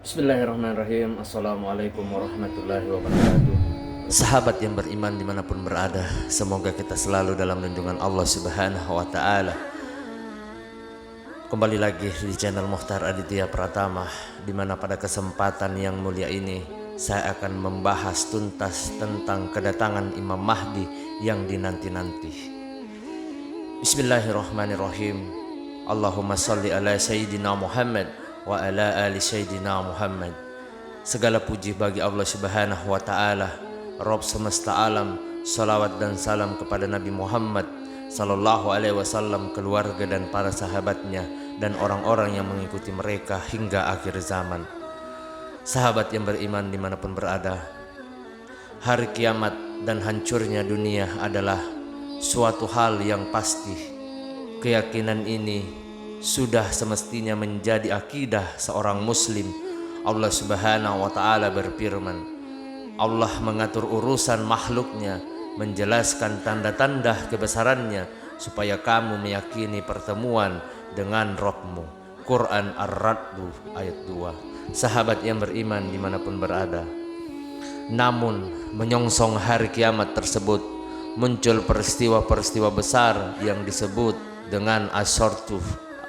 Bismillahirrahmanirrahim. Assalamualaikum warahmatullahi wabarakatuh. Sahabat yang beriman dimanapun berada, semoga kita selalu dalam lindungan Allah Subhanahu wa Ta'ala. Kembali lagi di channel Muhtar Aditya Pratama, di mana pada kesempatan yang mulia ini saya akan membahas tuntas tentang kedatangan Imam Mahdi yang dinanti-nanti. Bismillahirrahmanirrahim. Allahumma salli ala Sayyidina Muhammad wa ala ali Sayyidina Muhammad. Segala puji bagi Allah Subhanahu wa Ta'ala, Rabb semesta alam. Salawat dan salam kepada Nabi Muhammad sallallahu alaihi wasallam, keluarga dan para sahabatnya, dan orang-orang yang mengikuti mereka hingga akhir zaman. Sahabat yang beriman dimanapun berada, hari kiamat dan hancurnya dunia adalah suatu hal yang pasti. Keyakinan ini sudah semestinya menjadi akidah seorang muslim. Allah Subhanahu wa Ta'ala berfirman, Allah mengatur urusan makhluknya, menjelaskan tanda-tanda kebesarannya supaya kamu meyakini pertemuan dengan Rabbmu. Quran Ar-Ra'd ayat 2. Sahabat yang beriman dimanapun berada, namun menyongsong hari kiamat tersebut muncul peristiwa-peristiwa besar yang disebut dengan asyaratu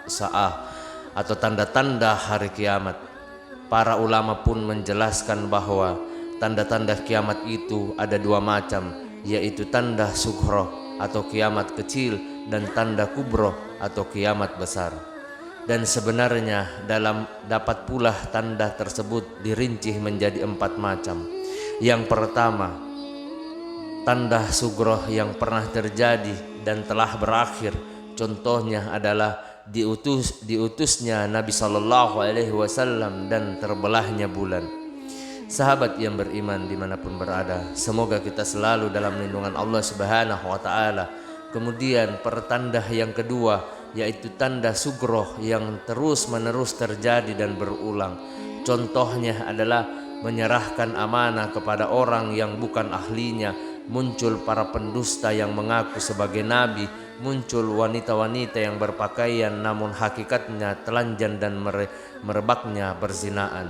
sa'ah atau tanda-tanda hari kiamat. Para ulama pun menjelaskan bahwa tanda-tanda kiamat itu ada dua macam, yaitu tanda sughra atau kiamat kecil dan tanda kubro atau kiamat besar. Dan sebenarnya dapat pula tanda tersebut dirinci menjadi 4 macam. Yang pertama, tanda sughra yang pernah terjadi dan telah berakhir. Contohnya adalah diutusnya Nabi Sallallahu Alaihi Wasallam dan terbelahnya bulan. Sahabat yang beriman dimanapun berada, semoga kita selalu dalam lindungan Allah Subhanahu wa Ta'ala. Kemudian pertanda yang kedua, yaitu tanda sughra yang terus menerus terjadi dan berulang. Contohnya adalah menyerahkan amanah kepada orang yang bukan ahlinya, muncul para pendusta yang mengaku sebagai nabi, muncul wanita-wanita yang berpakaian namun hakikatnya telanjang dan merebaknya berzinaan.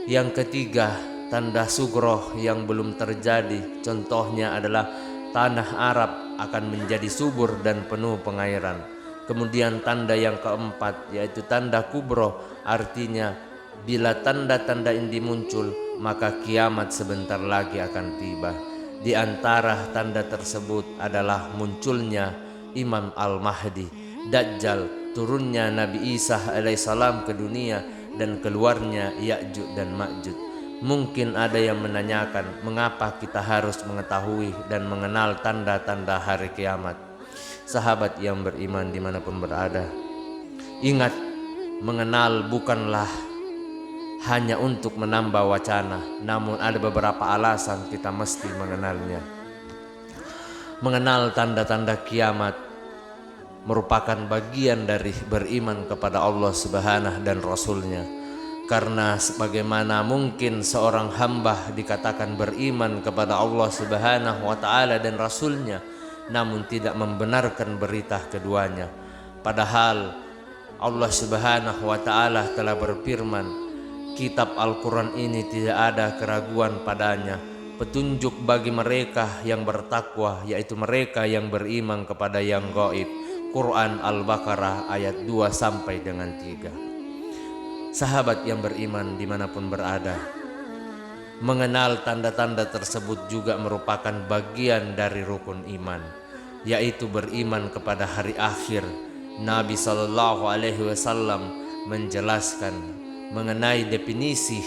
Yang ketiga, tanda sughra yang belum terjadi, contohnya adalah tanah Arab akan menjadi subur dan penuh pengairan. Kemudian tanda yang keempat, yaitu tanda kubro, artinya bila tanda-tanda ini muncul maka kiamat sebentar lagi akan tiba. Di antara tanda tersebut adalah munculnya Imam Al-Mahdi, Dajjal, turunnya Nabi Isa alaihissalam ke dunia, dan keluarnya Ya'juj dan Ma'juj. Mungkin ada yang menanyakan, mengapa kita harus mengetahui dan mengenal tanda-tanda hari kiamat? Sahabat yang beriman dimanapun berada, ingat, mengenal bukanlah hanya untuk menambah wacana, namun ada beberapa alasan kita mesti mengenalnya. Mengenal tanda-tanda kiamat merupakan bagian dari beriman kepada Allah Subhanahu dan Rasulnya. Karena sebagaimana mungkin seorang hamba dikatakan beriman kepada Allah Subhanahu wa Ta'ala dan Rasulnya, namun tidak membenarkan berita keduanya. Padahal Allah Subhanahu wa Ta'ala telah berfirman, kitab Al-Quran ini tidak ada keraguan padanya, petunjuk bagi mereka yang bertakwa, yaitu mereka yang beriman kepada yang gaib. Quran Al-Baqarah ayat 2 sampai dengan 3. Sahabat yang beriman dimanapun berada, mengenal tanda-tanda tersebut juga merupakan bagian dari rukun iman, yaitu beriman kepada hari akhir. Nabi Sallallahu Alaihi Wasallam menjelaskan mengenai definisi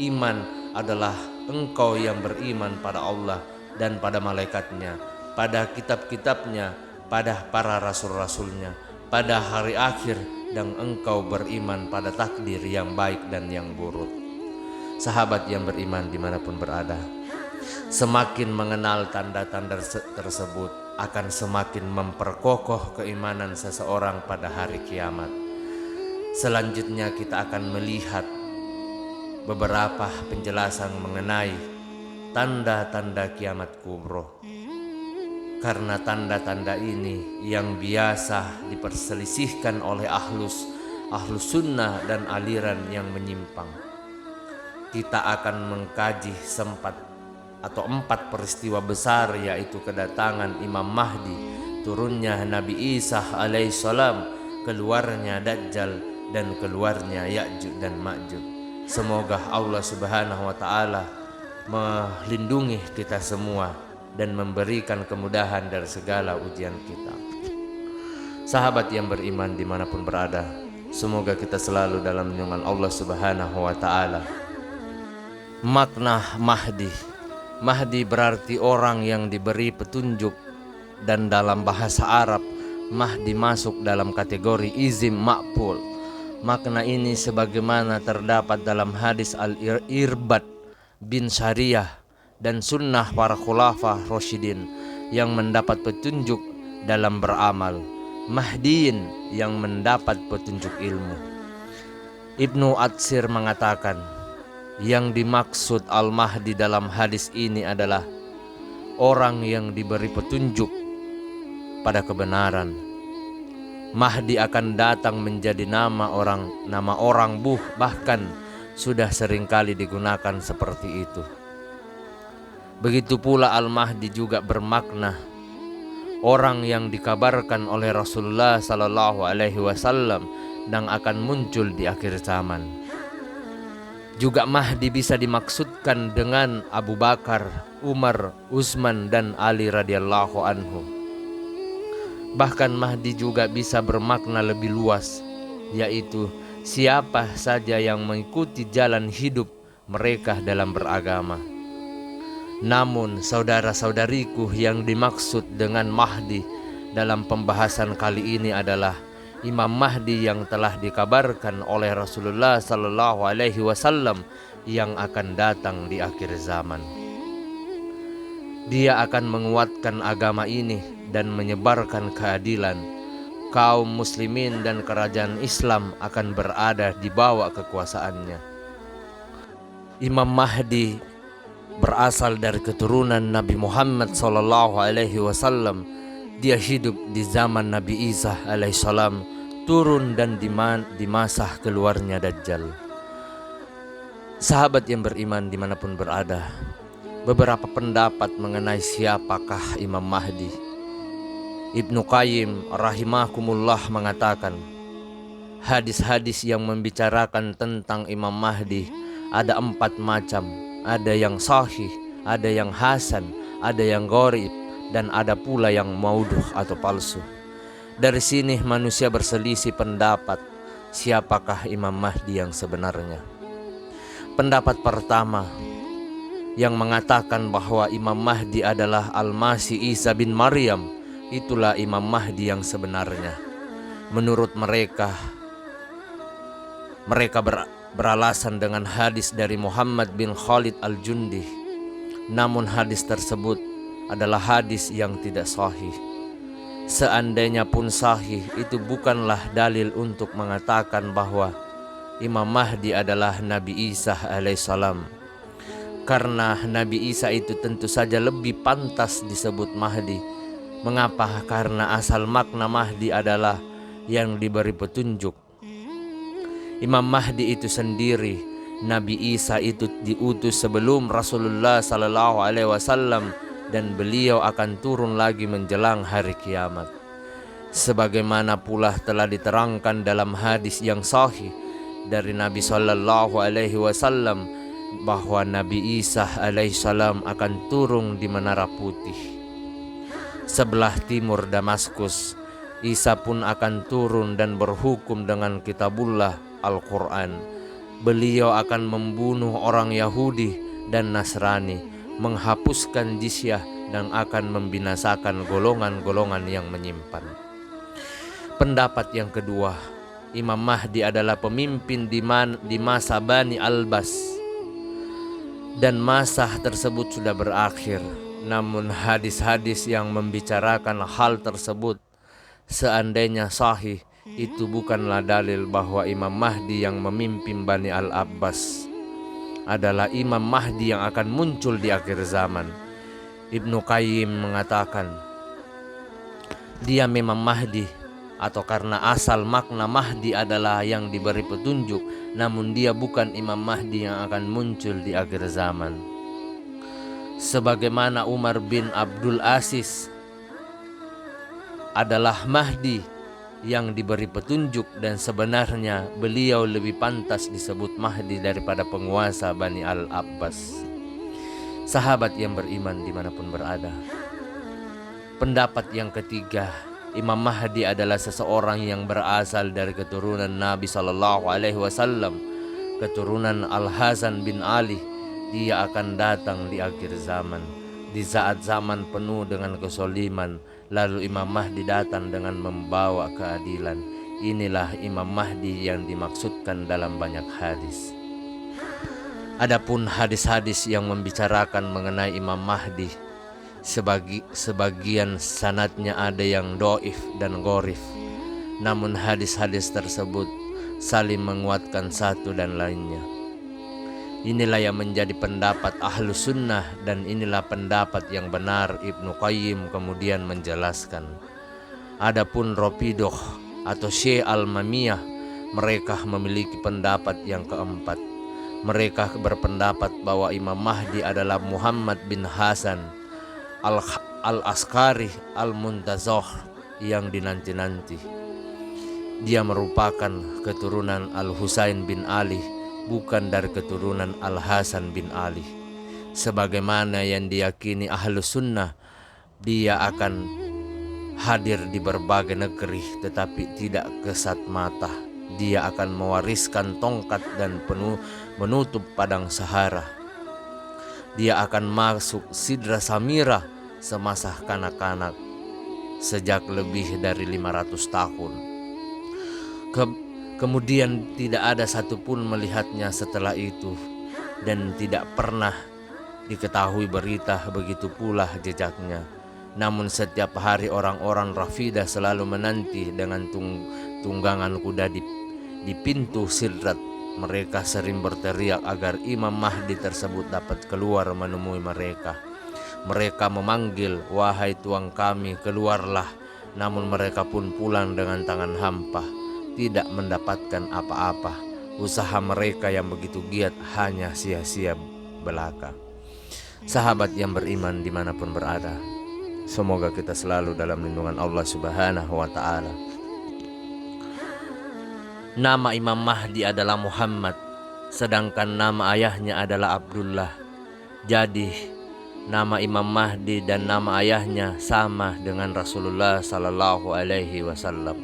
iman adalah engkau yang beriman pada Allah dan pada malaikatnya, pada kitab-kitabnya, pada para rasul-rasulnya, pada hari akhir, dan engkau beriman pada takdir yang baik dan yang buruk. Sahabat yang beriman dimanapun berada, semakin mengenal tanda-tanda tersebut akan semakin memperkokoh keimanan seseorang pada hari kiamat. Selanjutnya kita akan melihat beberapa penjelasan mengenai tanda-tanda kiamat kubro. Karena tanda-tanda ini yang biasa diperselisihkan oleh ahlus sunnah dan aliran yang menyimpang. kita akan mengkaji empat peristiwa besar, yaitu kedatangan Imam Mahdi, turunnya Nabi Isa alaihissalam, keluarnya Dajjal, dan keluarnya Ya'juj dan Ma'juj. Semoga Allah Subhanahu wa Ta'ala melindungi kita semua dan memberikan kemudahan dari segala ujian kita. Sahabat yang beriman dimanapun berada, semoga kita selalu dalam lindungan Allah Subhanahu wa Ta'ala. Makna Mahdi. Mahdi berarti orang yang diberi petunjuk, dan dalam bahasa Arab Mahdi masuk dalam kategori izim maqbul. Makna ini sebagaimana terdapat dalam hadis Al-Irbad bin Sariyah dan sunnah para khulafah Rasyidin yang mendapat petunjuk dalam beramal, Mahdiin yang mendapat petunjuk ilmu. Ibnu Atsir mengatakan, yang dimaksud Al-Mahdi dalam hadis ini adalah orang yang diberi petunjuk pada kebenaran. Mahdi akan datang menjadi nama orang bahkan sudah seringkali digunakan seperti itu. Begitu pula Al-Mahdi juga bermakna orang yang dikabarkan oleh Rasulullah sallallahu alaihi wasallam dan akan muncul di akhir zaman. Juga Mahdi bisa dimaksudkan dengan Abu Bakar, Umar, Utsman, dan Ali radhiyallahu anhu. Bahkan Mahdi juga bisa bermakna lebih luas, yaitu siapa saja yang mengikuti jalan hidup mereka dalam beragama. Namun saudara-saudariku, yang dimaksud dengan Mahdi dalam pembahasan kali ini adalah Imam Mahdi yang telah dikabarkan oleh Rasulullah sallallahu alaihi wasallam yang akan datang di akhir zaman. Dia akan menguatkan agama ini dan menyebarkan keadilan. Kaum muslimin dan kerajaan Islam akan berada di bawah kekuasaannya. Imam Mahdi berasal dari keturunan Nabi Muhammad sallallahu alaihi wasallam. Dia hidup di zaman Nabi Isa alaihissalam, turun dan di masa keluarnya Dajjal. Sahabat yang beriman dimanapun berada, beberapa pendapat mengenai siapakah Imam Mahdi. Ibnu Qayyim rahimakumullah mengatakan, hadis-hadis yang membicarakan tentang Imam Mahdi ada 4 macam. Ada yang sahih, ada yang hasan, ada yang gharib, dan ada pula yang maudhuh atau palsu. Dari sini manusia berselisih pendapat siapakah Imam Mahdi yang sebenarnya. Pendapat pertama yang mengatakan bahwa Imam Mahdi adalah Al-Masih Isa bin Maryam, itulah Imam Mahdi yang sebenarnya. Menurut mereka beralasan dengan hadis dari Muhammad bin Khalid al-Jundi. Namun hadis tersebut adalah hadis yang tidak sahih. Seandainya pun sahih, itu bukanlah dalil untuk mengatakan bahwa Imam Mahdi adalah Nabi Isa alaihissalam. Karena Nabi Isa itu tentu saja lebih pantas disebut Mahdi. Mengapa? Karena asal makna Mahdi adalah yang diberi petunjuk. Imam Mahdi itu sendiri, Nabi Isa itu diutus sebelum Rasulullah sallallahu alaihi wasallam, dan beliau akan turun lagi menjelang hari kiamat. Sebagaimana pula telah diterangkan dalam hadis yang sahih dari Nabi sallallahu alaihi wasallam bahwa Nabi Isa alaihissalam akan turun di Menara Putih sebelah timur Damaskus. Isa pun akan turun dan berhukum dengan kitabullah Al-Quran. Beliau akan membunuh orang Yahudi dan Nasrani, menghapuskan jizyah, dan akan membinasakan golongan-golongan yang menyimpan. Pendapat yang kedua, Imam Mahdi adalah pemimpin di masa Bani Albas, dan masa tersebut sudah berakhir. Namun hadis-hadis yang membicarakan hal tersebut, seandainya sahih, itu bukanlah dalil bahwa Imam Mahdi yang memimpin Bani Al-Abbas adalah Imam Mahdi yang akan muncul di akhir zaman. Ibnu Qayyim mengatakan, dia memang Mahdi, atau karena asal makna Mahdi adalah yang diberi petunjuk, namun dia bukan Imam Mahdi yang akan muncul di akhir zaman. Sebagaimana Umar bin Abdul Aziz adalah Mahdi yang diberi petunjuk, dan sebenarnya beliau lebih pantas disebut Mahdi daripada penguasa Bani Al-Abbas. Sahabat yang beriman dimanapun berada, pendapat yang ketiga, Imam Mahdi adalah seseorang yang berasal dari keturunan Nabi SAW, keturunan Al-Hasan bin Ali. Dia akan datang di akhir zaman, di saat zaman penuh dengan kesoliman. Lalu Imam Mahdi datang dengan membawa keadilan. Inilah Imam Mahdi yang dimaksudkan dalam banyak hadis. Adapun hadis-hadis yang membicarakan mengenai Imam Mahdi, sebagian sanadnya ada yang doif dan gorif. Namun hadis-hadis tersebut saling menguatkan satu dan lainnya. Inilah yang menjadi pendapat ahlu sunnah, dan inilah pendapat yang benar. Ibnu Qayyim kemudian menjelaskan. Adapun Rafidah atau Syiah Al-Mamiyah, mereka memiliki pendapat yang keempat. Mereka berpendapat bahwa Imam Mahdi adalah Muhammad bin Hasan Al-Askari Al-Muntazah yang dinanti-nanti. Dia merupakan keturunan Al-Husain bin Ali, bukan dari keturunan Al-Hasan bin Ali. Sebagaimana yang diyakini ahlu sunnah, dia akan hadir di berbagai negeri tetapi tidak kesat mata. Dia akan mewariskan tongkat dan menutup padang Sahara. Dia akan masuk Sidra Samira semasa kanak-kanak sejak lebih dari 500 tahun. Kemudian tidak ada satupun melihatnya setelah itu, dan tidak pernah diketahui berita begitu pula jejaknya. Namun setiap hari orang-orang Rafidah selalu menanti dengan tunggangan kuda di pintu Sidrat. Mereka sering berteriak agar Imam Mahdi tersebut dapat keluar menemui mereka. Mereka memanggil, "Wahai tuang kami, keluarlah." Namun mereka pun pulang dengan tangan hampa, tidak mendapatkan apa-apa. Usaha mereka yang begitu giat hanya sia-sia belaka. Sahabat yang beriman dimanapun berada, semoga kita selalu dalam lindungan Allah Subhanahu wa ta'ala. Nama Imam Mahdi adalah Muhammad, sedangkan nama ayahnya adalah Abdullah. Jadi nama Imam Mahdi dan nama ayahnya sama dengan Rasulullah sallallahu alaihi wasallam.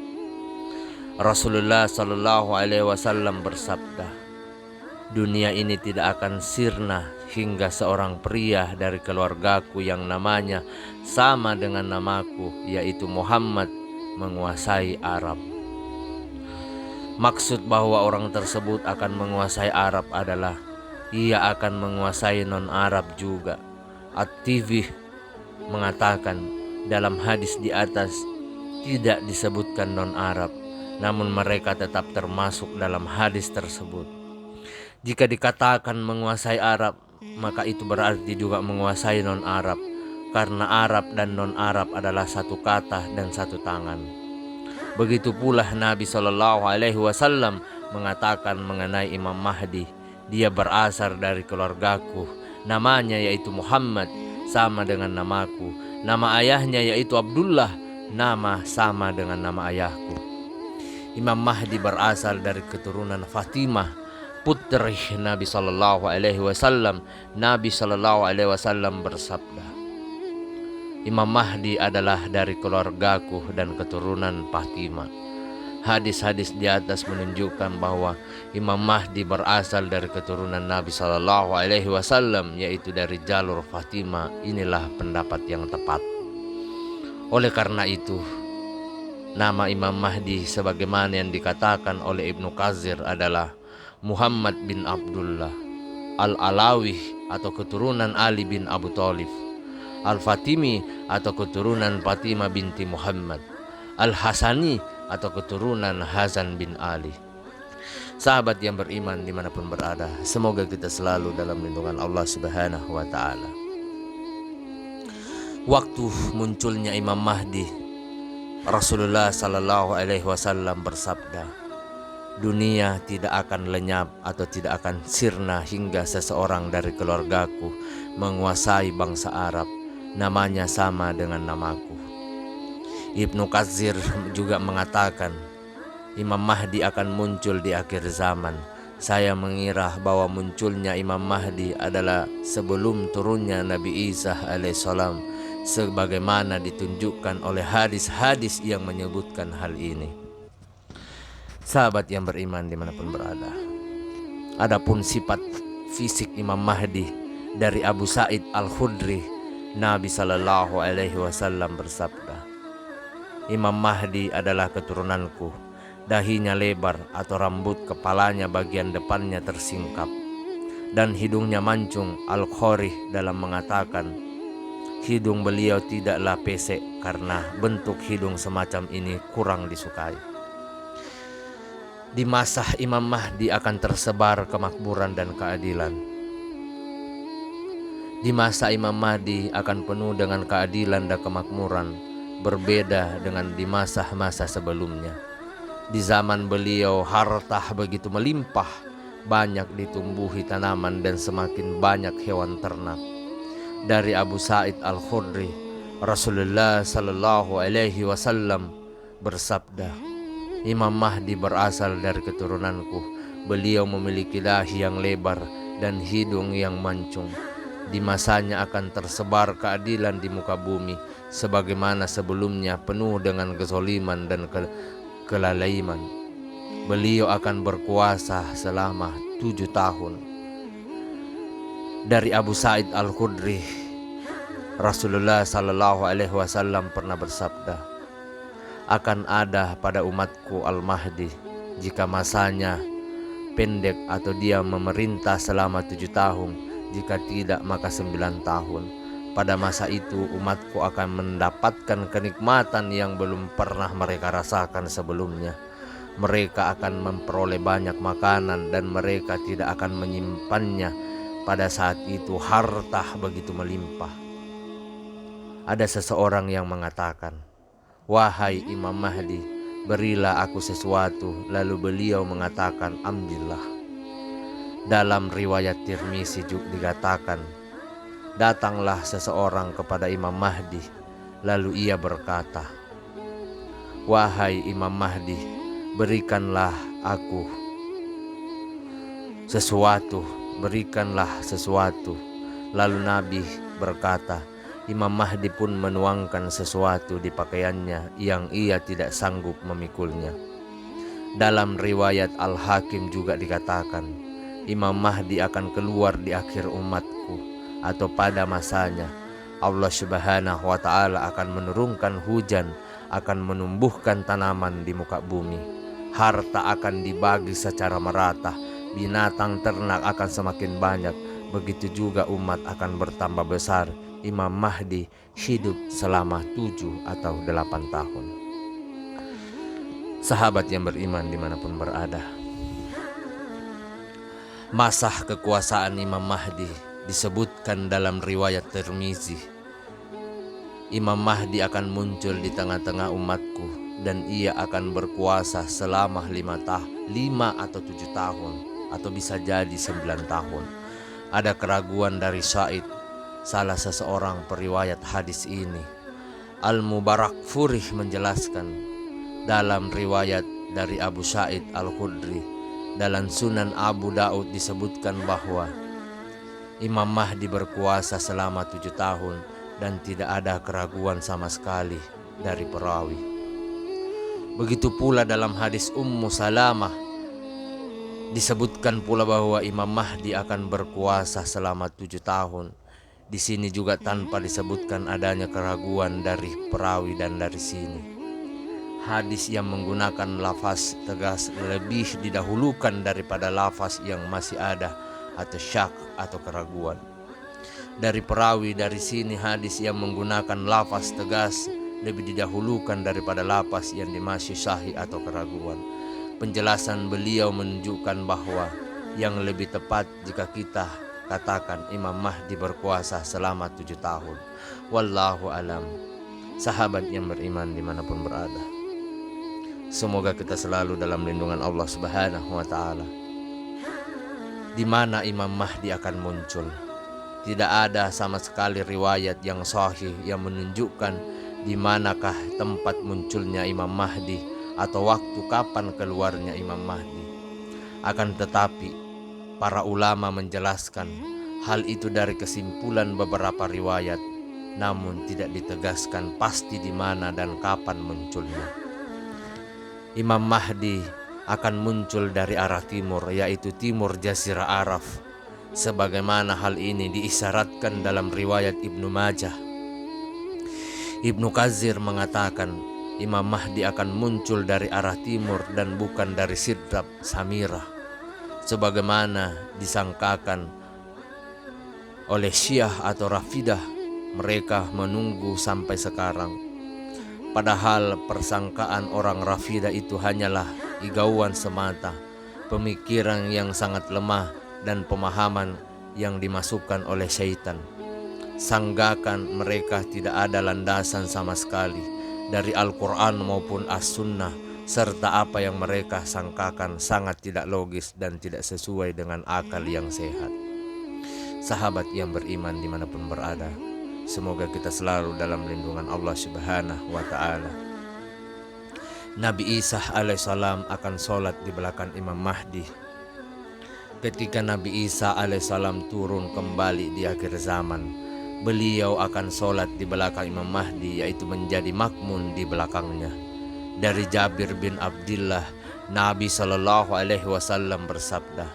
Rasulullah sallallahu alaihi wasallam bersabda, "Dunia ini tidak akan sirna hingga seorang pria dari keluargaku yang namanya sama dengan namaku, yaitu Muhammad, menguasai Arab." Maksud bahwa orang tersebut akan menguasai Arab adalah ia akan menguasai non-Arab juga. At-Tirmidzi mengatakan dalam hadis di atas tidak disebutkan non-Arab, namun mereka tetap termasuk dalam hadis tersebut. Jika dikatakan menguasai Arab, maka itu berarti juga menguasai non-Arab, karena Arab dan non-Arab adalah satu kata dan satu tangan. Begitu pula Nabi SAW mengatakan mengenai Imam Mahdi, "Dia berasal dari keluargaku, namanya yaitu Muhammad, sama dengan namaku. Nama ayahnya yaitu Abdullah, nama sama dengan nama ayahku." Imam Mahdi berasal dari keturunan Fatimah, putri Nabi SAW. Nabi SAW bersabda, "Imam Mahdi adalah dari keluargaku dan keturunan Fatimah." Hadis-hadis di atas menunjukkan bahwa Imam Mahdi berasal dari keturunan Nabi SAW, yaitu dari jalur Fatimah. Inilah pendapat yang tepat. Oleh karena itu, nama Imam Mahdi sebagaimana yang dikatakan oleh Ibnu Katsir adalah Muhammad bin Abdullah, Al-Alawi atau keturunan Ali bin Abu Thalib, Al-Fatimi atau keturunan Fatimah binti Muhammad, Al-Hasani atau keturunan Hasan bin Ali. Sahabat yang beriman dimanapun berada, semoga kita selalu dalam lindungan Allah Subhanahu wa ta'ala. Waktu munculnya Imam Mahdi Rasulullah Sallallahu Alaihi Wasallam bersabda, dunia tidak akan lenyap atau tidak akan sirna hingga seseorang dari keluargaku menguasai bangsa Arab, namanya sama dengan namaku. Ibnu Katsir juga mengatakan, Imam Mahdi akan muncul di akhir zaman. Saya mengira bahwa munculnya Imam Mahdi adalah sebelum turunnya Nabi Isa alaihissalam, sebagaimana ditunjukkan oleh hadis-hadis yang menyebutkan hal ini. Sahabat yang beriman dimanapun berada, adapun sifat fisik Imam Mahdi dari Abu Sa'id Al-Khudri, Nabi Sallallahu Alaihi Wasallam bersabda, Imam Mahdi adalah keturunanku. Dahinya lebar atau rambut kepalanya bagian depannya tersingkap, dan hidungnya mancung. Al-Khorih dalam mengatakan, hidung beliau tidaklah pesek karena bentuk hidung semacam ini kurang disukai. Di masa Imam Mahdi akan tersebar kemakmuran dan keadilan. Di masa Imam Mahdi akan penuh dengan keadilan dan kemakmuran, berbeda dengan di masa-masa sebelumnya. Di zaman beliau harta begitu melimpah, banyak ditumbuhi tanaman dan semakin banyak hewan ternak. Dari Abu Sa'id Al-Khudri, Rasulullah Sallallahu Alaihi Wasallam bersabda, Imam Mahdi berasal dari keturunanku. Beliau memiliki dahi yang lebar dan hidung yang mancung. Di masanya akan tersebar keadilan di muka bumi, sebagaimana sebelumnya penuh dengan kezaliman dan kelalaian. Beliau akan berkuasa selama 7 tahun. Dari Abu Sa'id Al-Khudri, Rasulullah Sallallahu Alaihi Wasallam pernah bersabda, akan ada pada umatku Al-Mahdi jika masanya pendek atau dia memerintah selama 7 tahun, jika tidak maka 9 tahun. Pada masa itu umatku akan mendapatkan kenikmatan yang belum pernah mereka rasakan sebelumnya. Mereka akan memperoleh banyak makanan dan mereka tidak akan menyimpannya. Pada saat itu harta begitu melimpah. Ada seseorang yang mengatakan, wahai Imam Mahdi, berilah aku sesuatu. Lalu beliau mengatakan, ambillah. Dalam riwayat Tirmizi juga dikatakan, datanglah seseorang kepada Imam Mahdi, lalu ia berkata, wahai Imam Mahdi, berikanlah aku sesuatu, berikanlah sesuatu. Lalu Nabi berkata, Imam Mahdi pun menuangkan sesuatu di pakaiannya yang ia tidak sanggup memikulnya. Dalam riwayat Al-Hakim juga dikatakan, Imam Mahdi akan keluar di akhir umatku, atau pada masanya. Allah Subhanahu wa Ta'ala akan menurunkan hujan, akan menumbuhkan tanaman di muka bumi. Harta akan dibagi secara merata, binatang ternak akan semakin banyak. Begitu juga umat akan bertambah besar. Imam Mahdi hidup selama 7 atau 8 tahun. Sahabat yang beriman dimanapun berada, masa kekuasaan Imam Mahdi disebutkan dalam riwayat Tirmizi. Imam Mahdi akan muncul di tengah-tengah umatku dan ia akan berkuasa selama 5 atau 7 tahun, atau bisa jadi 9 tahun. Ada keraguan dari Sa'id, salah seseorang periwayat hadis ini. Al-Mubarakfuri menjelaskan dalam riwayat dari Abu Sa'id Al-Khudri, dalam Sunan Abu Daud disebutkan bahwa Imam Mahdi berkuasa selama 7 tahun dan tidak ada keraguan sama sekali dari perawi. Begitu pula dalam hadis Ummu Salamah disebutkan pula bahwa Imam Mahdi akan berkuasa selama 7 tahun. Di sini juga tanpa disebutkan adanya keraguan dari perawi dan dari sini. Hadis yang menggunakan lafaz tegas lebih didahulukan daripada lafaz yang masih ada atau syak atau keraguan. Dari perawi dari sini hadis yang menggunakan lafaz tegas lebih didahulukan daripada lafaz yang masih sahih atau keraguan. Penjelasan beliau menunjukkan bahwa yang lebih tepat jika kita katakan Imam Mahdi berkuasa selama 7 tahun. Wallahu alam. sahabat yang beriman dimanapun berada. Semoga kita selalu dalam lindungan Allah Subhanahu wa Ta'ala. Di mana Imam Mahdi akan muncul? Tidak ada sama sekali riwayat yang sahih yang menunjukkan di manakah tempat munculnya Imam Mahdi atau waktu kapan keluarnya Imam Mahdi. Akan tetapi, para ulama menjelaskan hal itu dari kesimpulan beberapa riwayat, namun tidak ditegaskan pasti di mana dan kapan munculnya. Imam Mahdi akan muncul dari arah timur, yaitu timur Jazirah Araf, sebagaimana hal ini diisyaratkan dalam riwayat Ibnu Majah. Ibnu Katsir mengatakan Imam Mahdi akan muncul dari arah timur dan bukan dari Sidrab Samirah, sebagaimana disangkakan oleh Syiah atau Rafidah. Mereka menunggu sampai sekarang. Padahal persangkaan orang Rafidah itu hanyalah igauan semata, pemikiran yang sangat lemah dan pemahaman yang dimasukkan oleh syaitan. Sanggakan mereka tidak ada landasan sama sekali dari Al-Quran maupun As-Sunnah, serta apa yang mereka sangkakan sangat tidak logis dan tidak sesuai dengan akal yang sehat. Sahabat yang beriman dimanapun berada, semoga kita selalu dalam lindungan Allah Subhanahu wa Ta'ala. Nabi Isa alaihissalam akan sholat di belakang Imam Mahdi. Ketika Nabi Isa alaihissalam turun kembali di akhir zaman, beliau akan sholat di belakang Imam Mahdi, yaitu menjadi makmun di belakangnya. Dari Jabir bin Abdillah, Nabi SAW bersabda,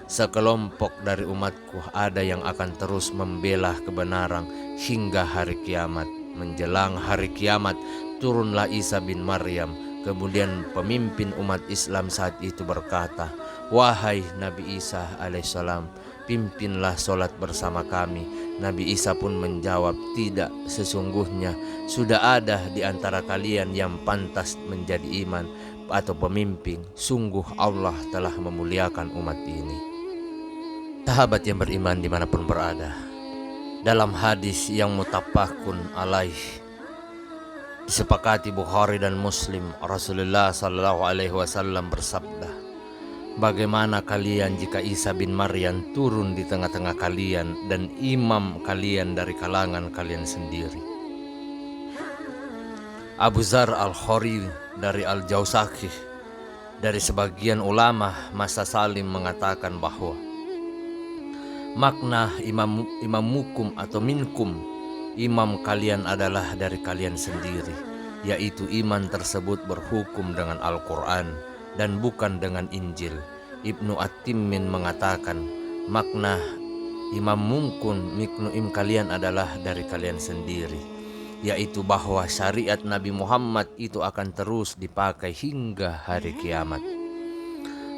"Sekelompok dari umatku ada yang akan terus membela kebenaran hingga hari kiamat. Menjelang hari kiamat, turunlah Isa bin Maryam." Kemudian pemimpin umat Islam saat itu berkata, "Wahai Nabi Isa alaihissalam, pimpinlah sholat bersama kami." Nabi Isa pun menjawab, "Tidak, sesungguhnya sudah ada di antara kalian yang pantas menjadi imam atau pemimpin. Sungguh Allah telah memuliakan umat ini." Sahabat yang beriman dimanapun berada, dalam hadis yang muttafaqun alaih, disepakati Bukhari dan Muslim, Rasulullah SAW bersabda, "Bagaimana kalian jika Isa bin Maryam turun di tengah-tengah kalian dan imam kalian dari kalangan kalian sendiri?" Abu Dzar Al-Khori dari Al-Jauzaki, dari sebagian ulama masa salim mengatakan bahwa makna imamukum atau minkum, imam kalian adalah dari kalian sendiri, yaitu iman tersebut berhukum dengan Al-Quran dan bukan dengan Injil. Ibnu At-Timmin mengatakan makna imam mungkun miknuim kalian adalah dari kalian sendiri, yaitu bahwa syariat Nabi Muhammad itu akan terus dipakai hingga hari kiamat.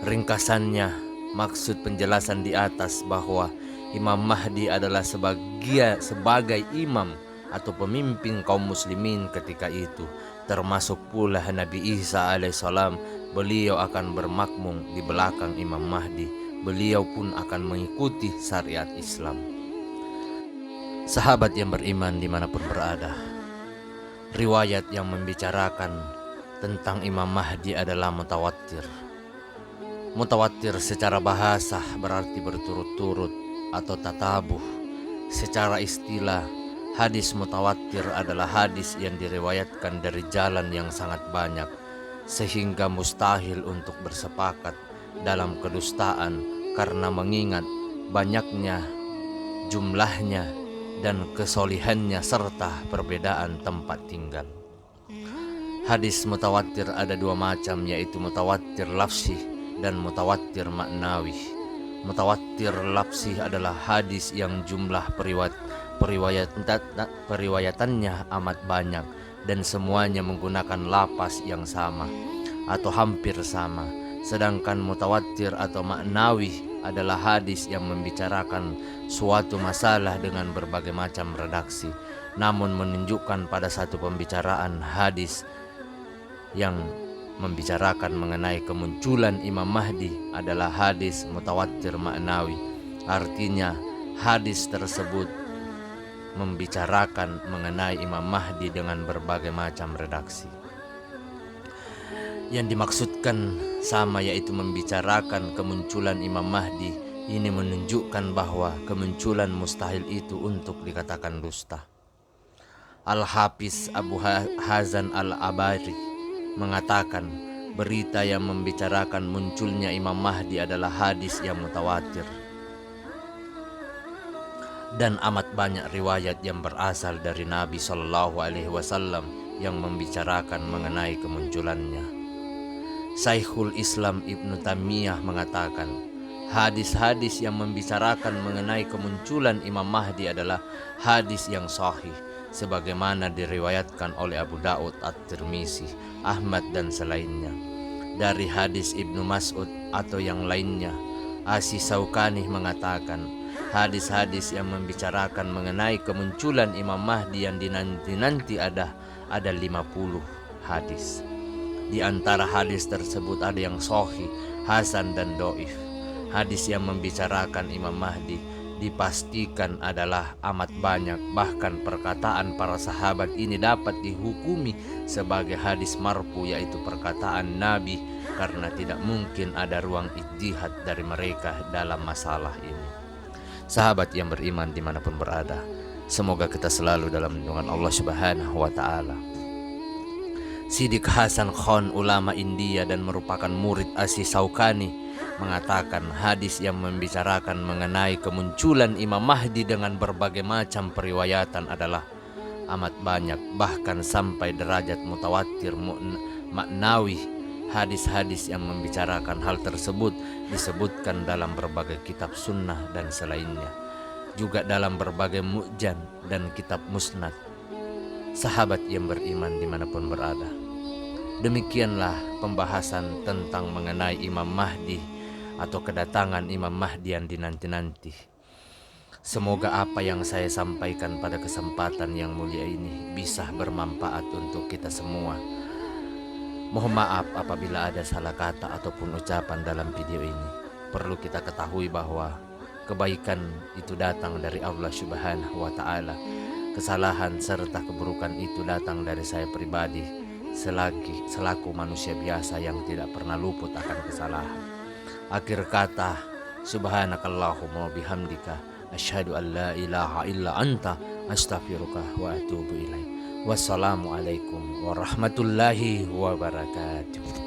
Ringkasannya, maksud penjelasan di atas bahwa Imam Mahdi adalah sebagai imam atau pemimpin kaum muslimin ketika itu, termasuk pula Nabi Isa alaihissalam. Beliau akan bermakmum di belakang Imam Mahdi. Beliau pun akan mengikuti syariat Islam. Sahabat yang beriman dimanapun berada, riwayat yang membicarakan tentang Imam Mahdi adalah mutawatir. Mutawatir secara bahasa berarti berturut-turut atau tatabuh. Secara istilah, hadis mutawatir adalah hadis yang diriwayatkan dari jalan yang sangat banyak, sehingga mustahil untuk bersepakat dalam kedustaan karena mengingat banyaknya jumlahnya dan kesolihannya serta perbedaan tempat tinggal. Hadis mutawatir ada dua macam, yaitu mutawatir lafzi dan mutawatir maknawi. Mutawatir lafzi adalah hadis yang jumlah periwayatannya amat banyak dan semuanya menggunakan lafaz yang sama atau hampir sama. Sedangkan mutawatir atau maknawi adalah hadis yang membicarakan suatu masalah dengan berbagai macam redaksi, namun menunjukkan pada satu pembicaraan. Hadis yang membicarakan mengenai kemunculan Imam Mahdi adalah hadis mutawatir maknawi. Artinya hadis tersebut membicarakan mengenai Imam Mahdi dengan berbagai macam redaksi. Yang dimaksudkan sama, yaitu membicarakan kemunculan Imam Mahdi. Ini menunjukkan bahwa kemunculan mustahil itu untuk dikatakan dusta. Al-Hafiz Abu Hazan Al-Abari mengatakan berita yang membicarakan munculnya Imam Mahdi adalah hadis yang mutawatir. Dan amat banyak riwayat yang berasal dari Nabi SAW yang membicarakan mengenai kemunculannya. Syekhul Islam Ibnu Taimiyah mengatakan, hadis-hadis yang membicarakan mengenai kemunculan Imam Mahdi adalah hadis yang sahih, sebagaimana diriwayatkan oleh Abu Daud, At-Tirmizi, Ahmad dan selainnya. Dari hadis Ibnu Mas'ud atau yang lainnya, Asy-Syaukani mengatakan, hadis-hadis yang membicarakan mengenai kemunculan Imam Mahdi yang dinanti ada 50 hadis. Di antara hadis tersebut ada yang sahih, hasan dan dhaif. Hadis yang membicarakan Imam Mahdi dipastikan adalah amat banyak, bahkan perkataan para sahabat ini dapat dihukumi sebagai hadis marfu, yaitu perkataan Nabi, karena tidak mungkin ada ruang ijtihad dari mereka dalam masalah ini. Sahabat yang beriman dimanapun berada, semoga kita selalu dalam lindungan Allah Subhanahu wa Ta'ala. Siddiq Hasan Khan, ulama India dan merupakan murid Asy-Syaukani, mengatakan hadis yang membicarakan mengenai kemunculan Imam Mahdi dengan berbagai macam periwayatan adalah amat banyak, bahkan sampai derajat mutawatir maknawi. Hadis-hadis yang membicarakan hal tersebut disebutkan dalam berbagai kitab sunnah dan selainnya, juga dalam berbagai mu'jan dan kitab musnad. Sahabat yang beriman dimanapun berada, demikianlah pembahasan tentang mengenai Imam Mahdi atau kedatangan Imam Mahdi yang dinanti-nanti. Semoga apa yang saya sampaikan pada kesempatan yang mulia ini bisa bermanfaat untuk kita semua. Mohon maaf apabila ada salah kata ataupun ucapan dalam video ini. Perlu kita ketahui bahwa kebaikan itu datang dari Allah Subhanahu wa Ta'ala. Kesalahan serta keburukan itu datang dari saya pribadi selaku manusia biasa yang tidak pernah luput akan kesalahan. Akhir kata, subhanakallahumma bihamdika asyhadu an la ilaha illa anta astaghfiruka wa atubu ilaik. Wassalamualaikum warahmatullahi wabarakatuh.